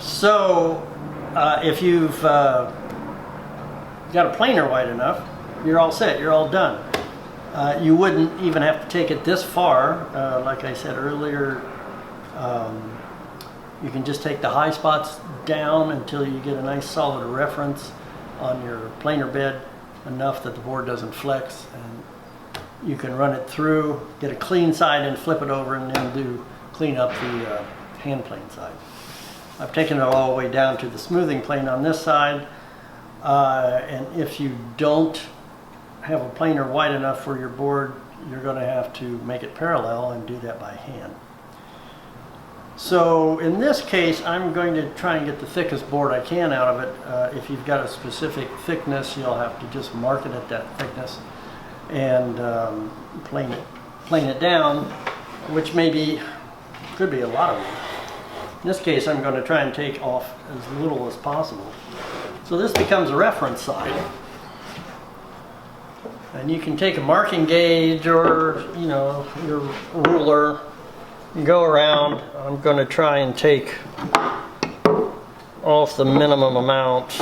So if you've got a planer wide enough, you're all set, you're all done. You wouldn't even have to take it this far. Like I said earlier, you can just take the high spots down until you get a nice solid reference on your planer bed, enough that the board doesn't flex, and you can run it through, get a clean side and flip it over, and then clean up the hand plane side. I've taken it all the way down to the smoothing plane on this side, and if you don't have a planer wide enough for your board, you're going to have to make it parallel and do that by hand. So in this case, I'm going to try and get the thickest board I can out of it. If you've got a specific thickness, you'll have to just mark it at that thickness and plane it down, which could be a lot of it. In this case, I'm going to try and take off as little as possible. So this becomes a reference side. And you can take a marking gauge or, your ruler and go around. I'm going to try and take off the minimum amount.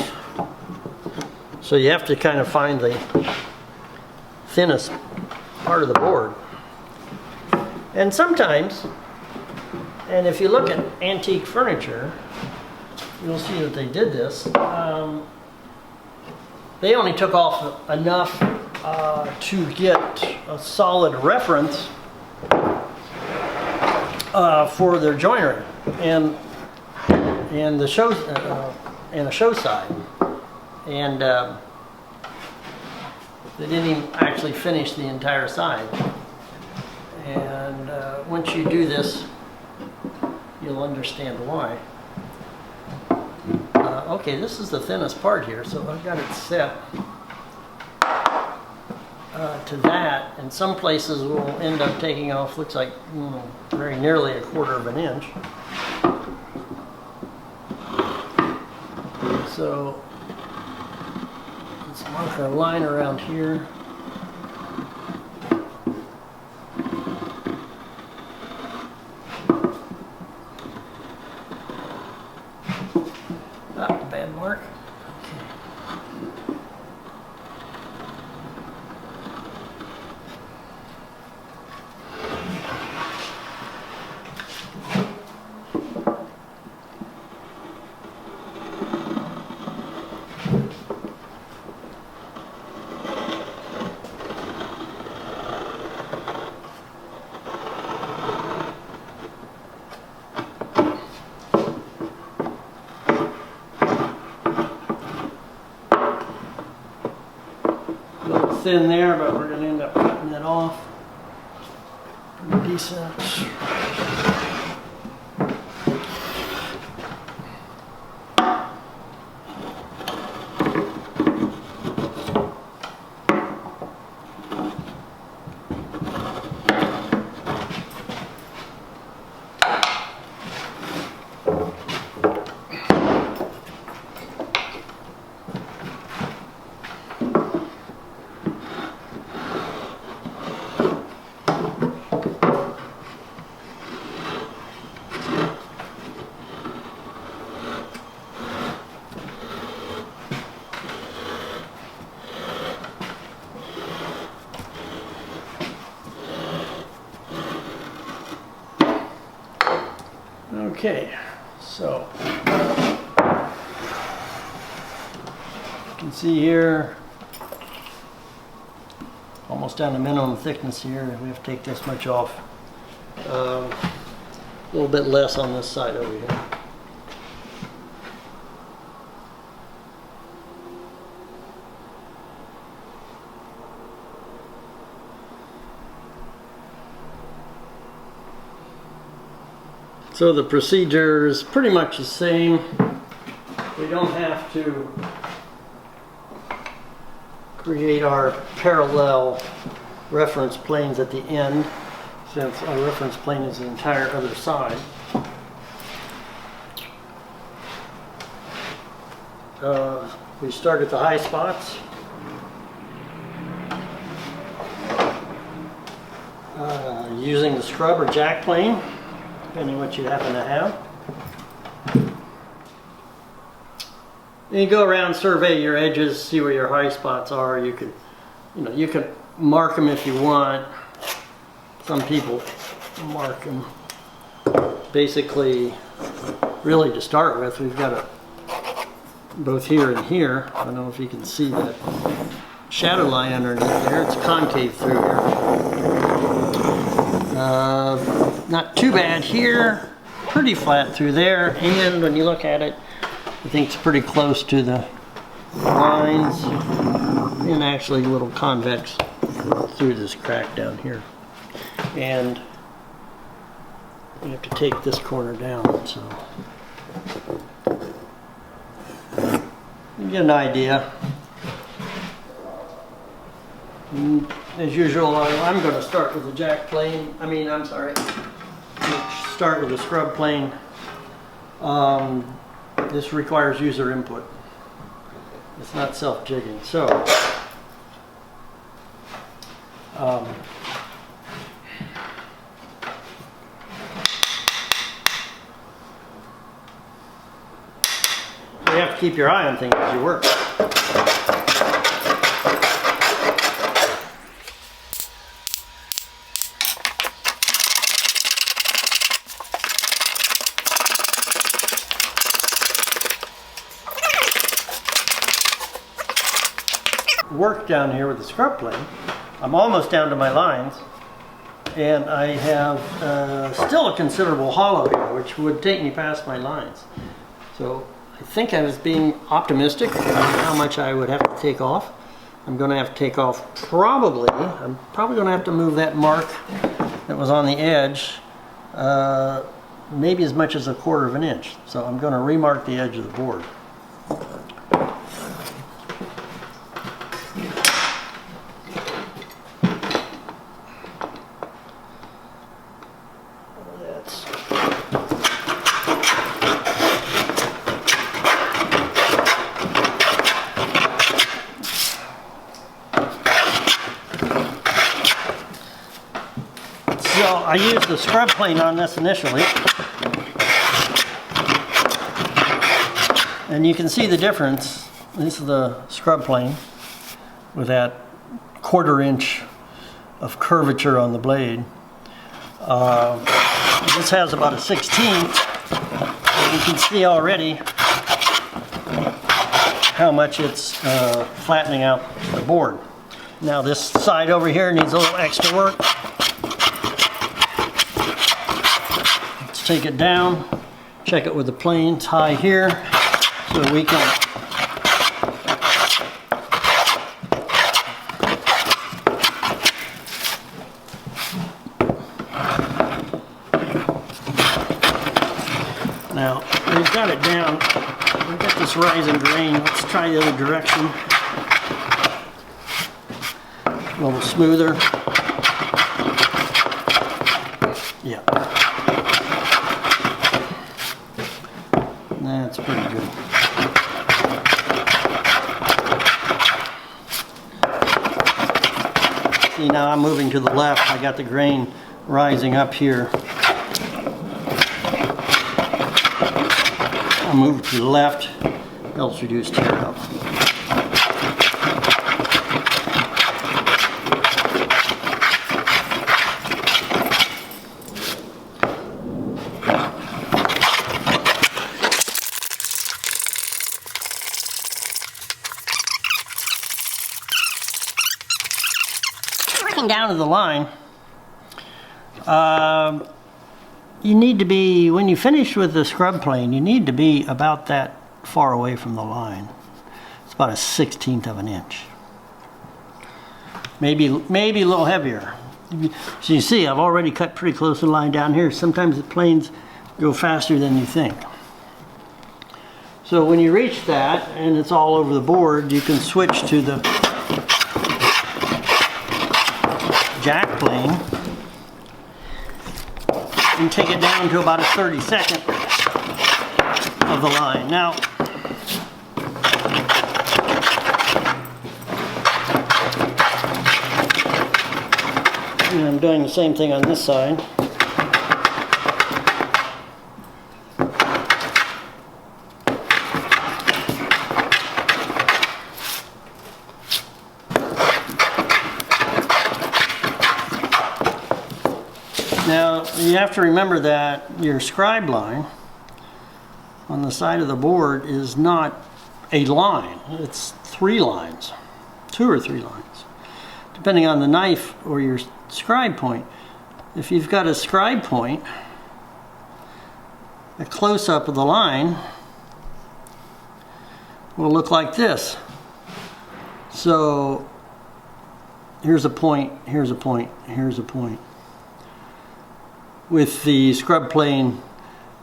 So you have to kind of find the thinnest part of the board. And sometimes, and if you look at antique furniture, you'll see that they did this. They only took off enough to get a solid reference for their joinery and the show and a show side, and they didn't even actually finish the entire side. And once you do this, you'll understand why. Okay, this is the thinnest part here, so I've got it set to that, and some places will end up taking off, looks like very nearly 1/4 of an inch. So let's mark our line around here. Bad mark. Thin there, but we're going to end up cutting it off pretty decent. Okay, so you can see here, almost down to minimum thickness here. We have to take this much off. A little bit less on this side over here. So the procedure is pretty much the same. We don't have to create our parallel reference planes at the end, since our reference plane is the entire other side. We start at the high spots. Using the scrub or jack plane, depending what you happen to have. And you go around, survey your edges, see where your high spots are. You can mark them if you want. Some people mark them. Basically, really to start with, we've got both here and here. I don't know if you can see that shadow line underneath there. It's concave through here. Not too bad here. Pretty flat through there. And when you look at it, I think it's pretty close to the lines. And actually a little convex through this crack down here. And you have to take this corner down, so you get an idea. As usual, I'm going to start with the jack plane. Start with the scrub plane. This requires user input. It's not self-jigging. So, you have to keep your eye on things as you work. Work down here with the scrub plane. I'm almost down to my lines, and I have still a considerable hollow here, which would take me past my lines. So I think I was being optimistic on how much I would have to take off. I'm going to have to take off I'm probably going to have to move that mark that was on the edge maybe as much as 1/4 of an inch. So I'm going to remark the edge of the board. So I used the scrub plane on this initially, and you can see the difference. This is the scrub plane with that 1/4 inch of curvature on the blade. This has about a 1/16, and you can see already how much it's flattening out the board. Now this side over here needs a little extra work. Take it down, check it with the planes high here, so we can now we've got it down. We've got this rising grain. Let's try the other direction. A little smoother. Yeah. That's pretty good. See, now I'm moving to the left. I got the grain rising up here. I'll move to the left. Helps reduce tear up. Down to the line, you need to be, when you finish with the scrub plane, you need to be about that far away from the line. It's about a 1/16 of an inch. Maybe a little heavier. So you see, I've already cut pretty close to the line down here. Sometimes the planes go faster than you think. So when you reach that, and it's all over the board, you can switch to the jack plane and take it down to about a 32nd of the line. Now, and I'm doing the same thing on this side. you have to remember that your scribe line on the side of the board is not a line. It's 3 lines, 2 or 3 lines, depending on the knife or your scribe point. If you've got a scribe point, a close-up of the line will look like this. So here's a point, here's a point, here's a point. With the scrub plane,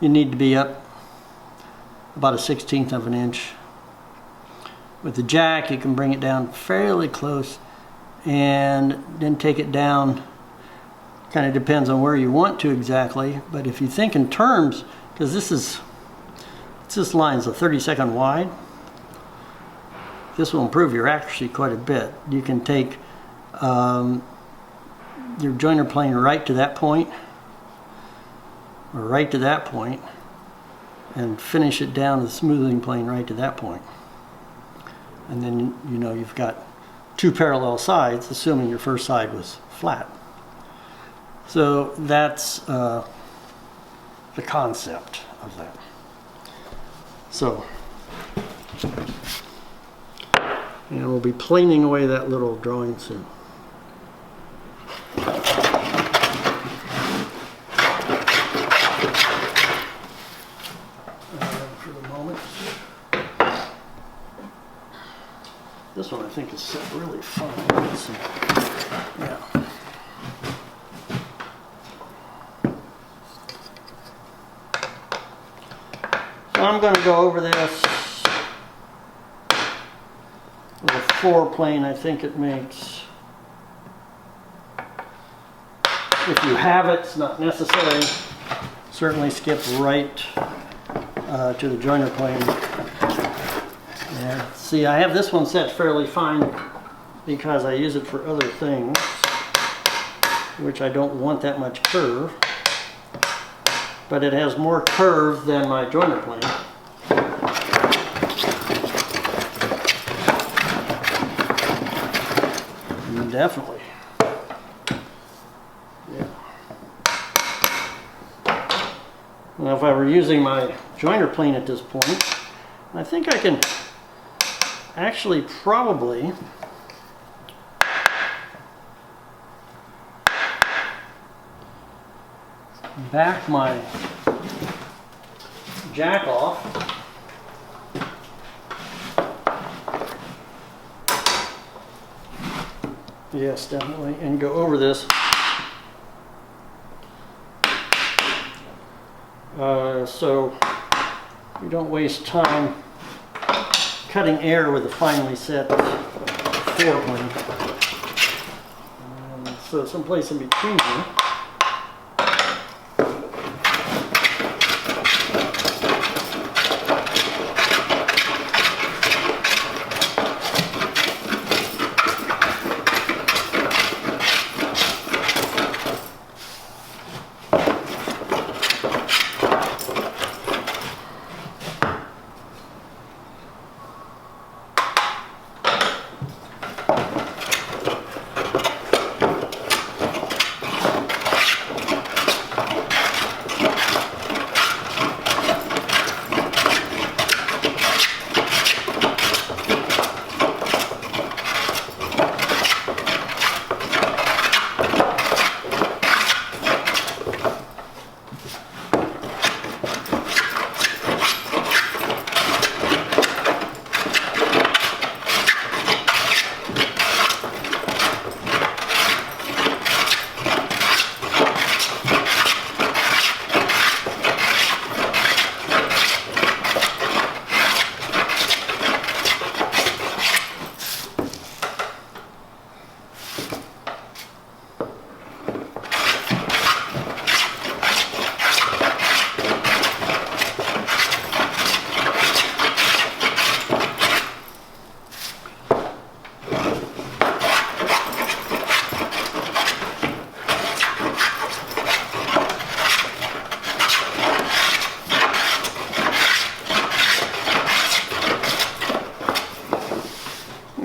you need to be up about a 1/16 of an inch. With the jack, you can bring it down fairly close and then take it down. Kind of depends on where you want to exactly, but if you think in terms, because this line's a 32nd wide, this will improve your accuracy quite a bit. You can take your joiner plane right to that point, or right to that point, and finish it down the smoothing plane right to that point. And then you know you've got 2 parallel sides, assuming your first side was flat. So that's the concept of that. So, and we'll be planing away that little drawing soon. For the moment, this one I think is set really fine. Let's see. Yeah. So I'm going to go over this with a 4 plane. I think it makes, if you have it, it's not necessary. Certainly skip right to the joiner plane. Yeah. See, I have this one set fairly fine because I use it for other things, which I don't want that much curve. But it has more curve than my joiner plane. Definitely. Yeah. Now if I were using my joiner plane at this point, I think I can actually probably back my jack off. Yes, definitely, and go over this. So you don't waste time cutting air with a finely set 4 plane. So someplace in between here.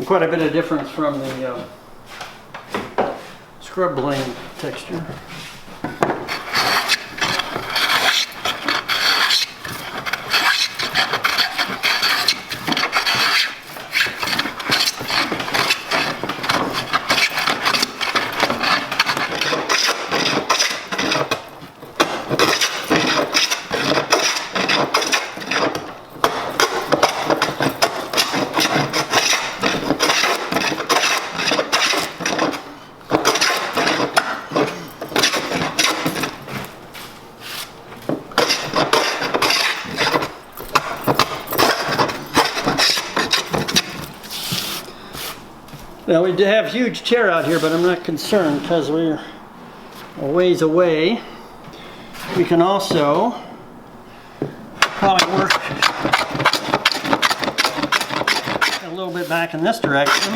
Quite a bit of difference from the scrub plane texture. Now we do have huge tear out here, but I'm not concerned because we're a ways away. We can also probably work a little bit back in this direction.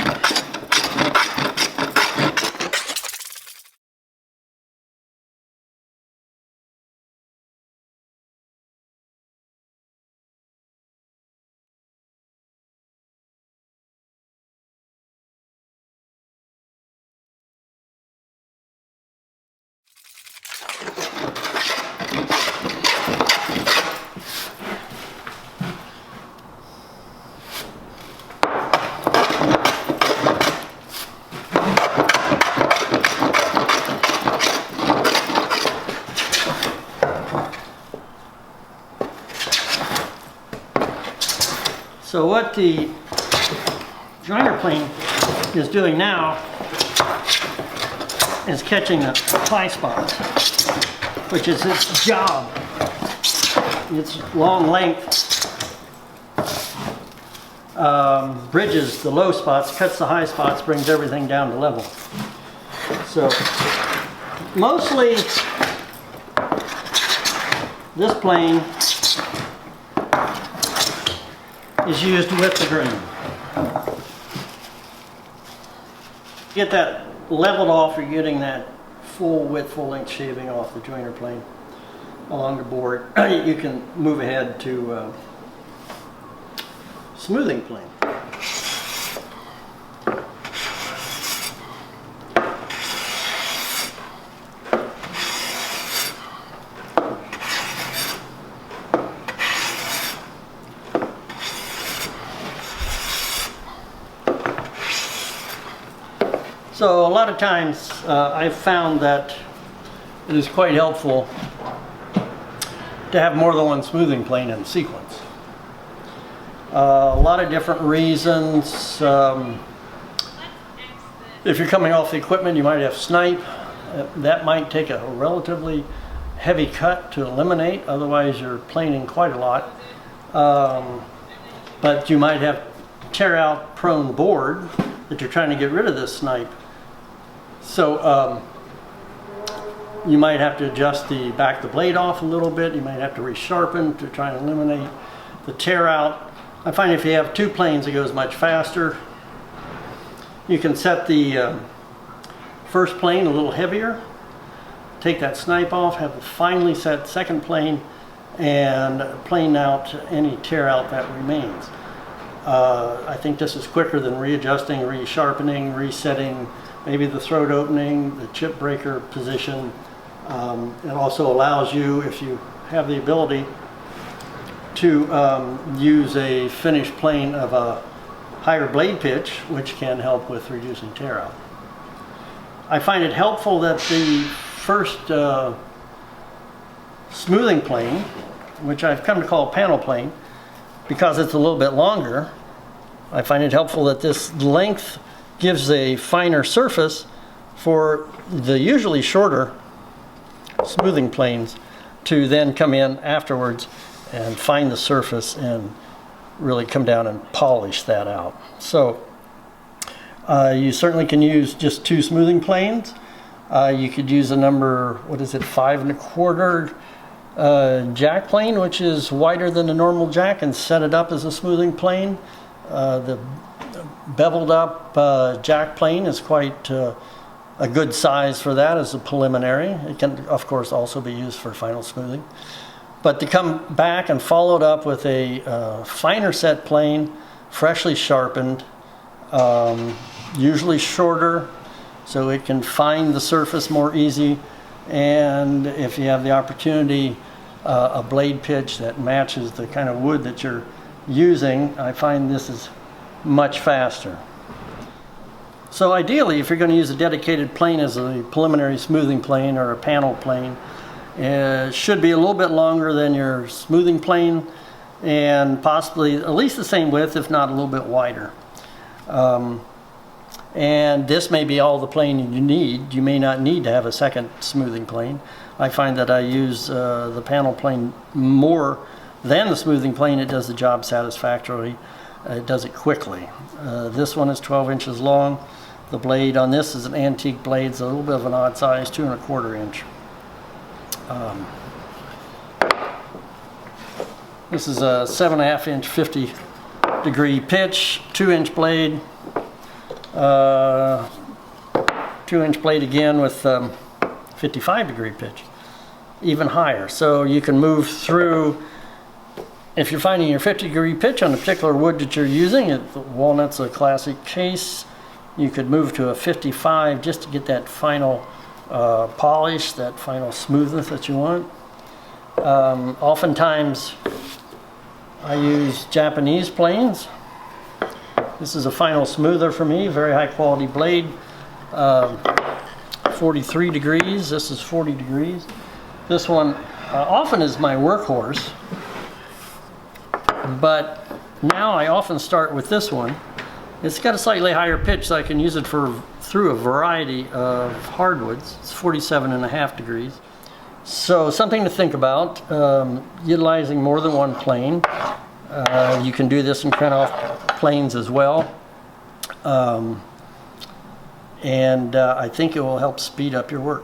So what the joiner plane is doing now is catching the ply spots, which is its job. Its long length bridges the low spots, cuts the high spots, brings everything down to level. So mostly this plane is used with the grain. Get that leveled off, you're getting that full width, full length shaving off the joiner plane along the board. You can move ahead to smoothing plane. So a lot of times I've found that it is quite helpful to have more than one smoothing plane in sequence. A lot of different reasons. If you're coming off the equipment, you might have snipe. That might take a relatively heavy cut to eliminate, otherwise you're planing quite a lot. But you might have tear out prone board that you're trying to get rid of this snipe. So you might have to adjust back the blade off a little bit. You might have to resharpen to try and eliminate the tear out. I find if you have two planes, it goes much faster. You can set the first plane a little heavier, take that snipe off, have a finely set second plane, and plane out any tear out that remains. I think this is quicker than readjusting, resharpening, resetting maybe the throat opening, the chip breaker position. It also allows you, if you have the ability, to use a finished plane of a higher blade pitch, which can help with reducing tear out. I find it helpful that the first smoothing plane, which I've come to call panel plane, because it's a little bit longer, I find it helpful that this length gives a finer surface for the usually shorter smoothing planes to then come in afterwards and find the surface and really come down and polish that out. So you certainly can use just two smoothing planes. You could use a number, 5 1/4 jack plane, which is wider than a normal jack, and set it up as a smoothing plane. The beveled up jack plane is quite a good size for that as a preliminary. It can of course also be used for final smoothing. But to come back and follow it up with a finer set plane, freshly sharpened, usually shorter, so it can find the surface more easy, and if you have the opportunity, a blade pitch that matches the kind of wood that you're using, I find this is much faster. So ideally, if you're going to use a dedicated plane as a preliminary smoothing plane or a panel plane, it should be a little bit longer than your smoothing plane, and possibly at least the same width, if not a little bit wider. And this may be all the plane you need. You may not need to have a second smoothing plane. I find that I use the panel plane more than the smoothing plane. It does the job satisfactorily. It does it quickly. This one is 12 inches long. The blade on this is an antique blade, it's a little bit of an odd size, 2 1/4 inch. This is a 7 1/2 inch 50-degree pitch, 2-inch blade, 2-inch blade again with 55-degree pitch, even higher. So you can move through, if you're finding your 50-degree pitch on a particular wood that you're using, walnut's a classic case, you could move to a 55 just to get that final polish, that final smoothness that you want. Oftentimes I use Japanese planes. This is a final smoother for me, very high quality blade, 43 degrees, this is 40 degrees. This one often is my workhorse, but now I often start with this one. It's got a slightly higher pitch, so I can use it through a variety of hardwoods. It's 47 1/2 degrees. So something to think about, utilizing more than one plane. You can do this in cut-off planes as well. I think it will help speed up your work.